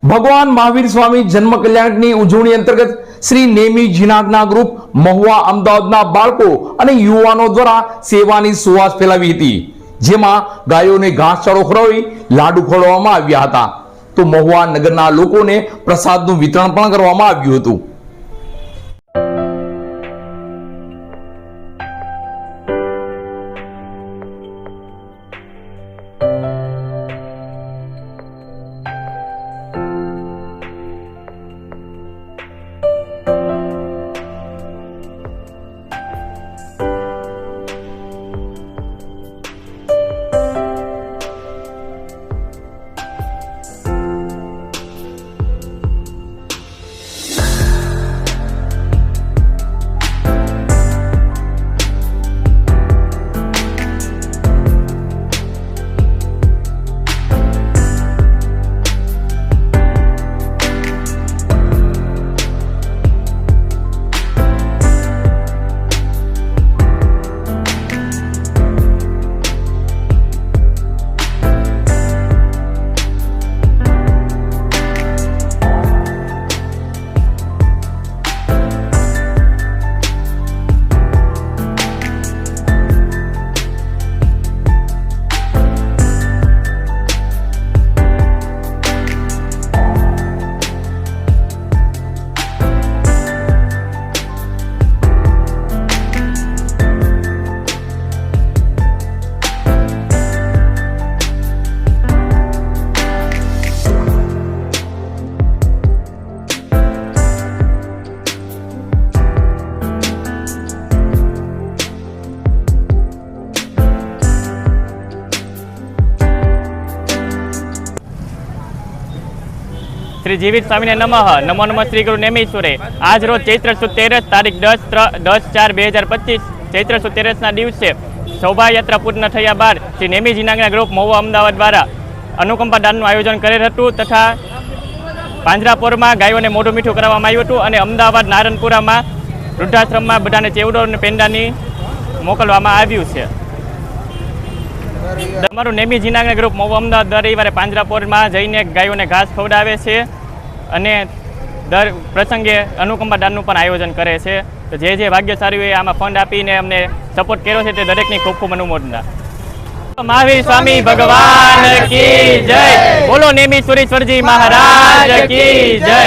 ભગવાન મહાવીર સ્વામી જન્મ કલ્યાણની ઉજવણી અંતર્ગત શ્રી નેમી જીનાગના ગ્રુપ મહુવા અમદાવાદના બાળકો અને યુવાનો દ્વારા સેવાની સુવાસ ફેલાવી હતી, જેમાં ગાયોને ઘાસચારો ખવડાવી લાડુ ખવડાવવામાં આવ્યા હતા, તો મહુવા નગરના લોકોને પ્રસાદનું વિતરણ પણ કરવામાં આવ્યું હતું। श्री जीवित स्वामी ने नमः। नमो नमः श्री गुरु नेमीश्वरे। आज रोज चैत्र सुद 13 तारीख 10/4/2025 चैत्र सुद 13 दिवसे शोभा यात्रा पूर्ण थया बाद श्री नेमी जीनागना ग्रुप महुवा अमदावाद द्वारा अनुकंपा दानનું आयोजन करेल हतुं तथा પાંજરાપોરમાં ગાયોને મોઢું મીઠું કરાવવામાં આવ્યું હતું અને અમદાવાદ નારણપુરામાં વૃદ્ધાશ્રમમાં બધાને ચેવડો અને પેંડાની મોકલવામાં આવ્યું છે। તમારું નેમી જીનાગના ગ્રુપ મહુવા અમદાવાદ દર રવિવારે પાંજરાપોરમાં જઈને ગાયોને ઘાસ ખવડાવે છે અને દર પ્રસંગે અનુકંપા દાનનું પણ આયોજન કરે છે। તો જે ભાગ્યશાળીઓએ આમાં ફંડ આપીને અમને સપોર્ટ કર્યો છે તે દરેકની ખૂબ ખૂબ અનુમોદના। મહાવીર સ્વામી ભગવાન કી જય। બોલો નેમી સુરેશ્વરજી મહારાજ કી જય।